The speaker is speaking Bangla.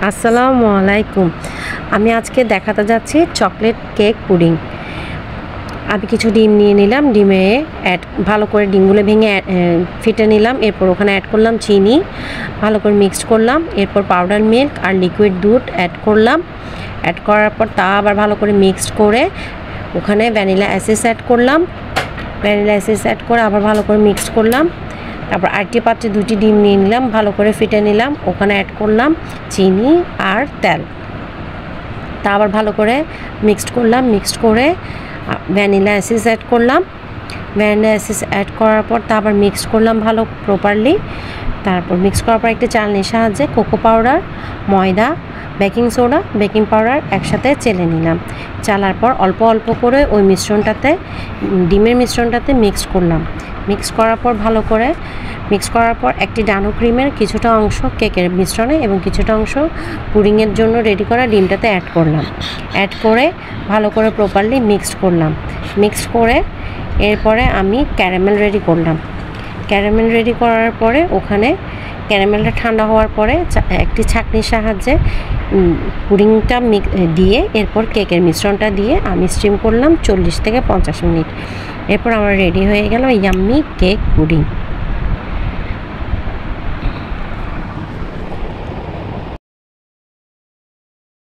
আসসালামু আলাইকুম। আমি আজকে দেখাতে যাচ্ছি চকলেট কেক পুডিং। আমি কিছু ডিম নিয়ে নিলাম, ডিমে ভালো করে ডিমগুলো ভেঙে ফেটে নিলাম। এরপর ওখানে অ্যাড করলাম চিনি, ভালো করে মিক্সড করলাম। এরপর পাউডার মিল্ক আর লিকুইড দুধ অ্যাড করলাম। অ্যাড করার পর তা আবার ভালো করে মিক্সড করে ওখানে ভ্যানিলা এসেন্স অ্যাড করলাম। ভ্যানিলা এসেন্স অ্যাড করে আবার ভালো করে মিক্সড করলাম। তারপর আরেকটি পাত্রে 2টি ডিম নিয়ে নিলাম, ভালো করে ফেটে নিলাম। ওখানে অ্যাড করলাম চিনি আর তেল। তা আবার ভালো করে মিক্সড করলাম। মিক্সড করে ভ্যানিলা এসেন্স অ্যাড করলাম। ভ্যানিলা এসেন্স অ্যাড করার পর তা আবার মিক্সড করলাম ভালো প্রপারলি। তারপর মিক্স করার পর একটি চালনির সাহায্যে কোকো পাউডার, ময়দা, বেকিং সোডা, বেকিং পাউডার একসাথে চেলে নিলাম। চালার পর অল্প অল্প করে ওই মিশ্রণটাতে, ডিমের মিশ্রণটাতে মিক্সড করলাম। মিক্স করার পর ভালো করে মিক্স করার পর একটি ডানো ক্রিমের কিছুটা অংশ কেকের মিশ্রণে এবং কিছুটা অংশ পুডিংয়ের জন্য রেডি করা ডিমটাতে অ্যাড করলাম। অ্যাড করে ভালো করে প্রপারলি মিক্সড করলাম। মিক্সড করে এরপরে আমি ক্যারামেল রেডি করলাম। ক্যারামেল রেডি করার পরে ওখানে ক্যারামেলটা ঠান্ডা হওয়ার পরে একটি ছাঁকনির সাহায্যে পুডিংটা দিয়ে এরপর কেকের মিশ্রণটা দিয়ে আমি স্টিম করলাম 40 থেকে 50 মিনিট। এরপর আমার রেডি হয়ে গেল ইয়াম্মি কেক পুডিং।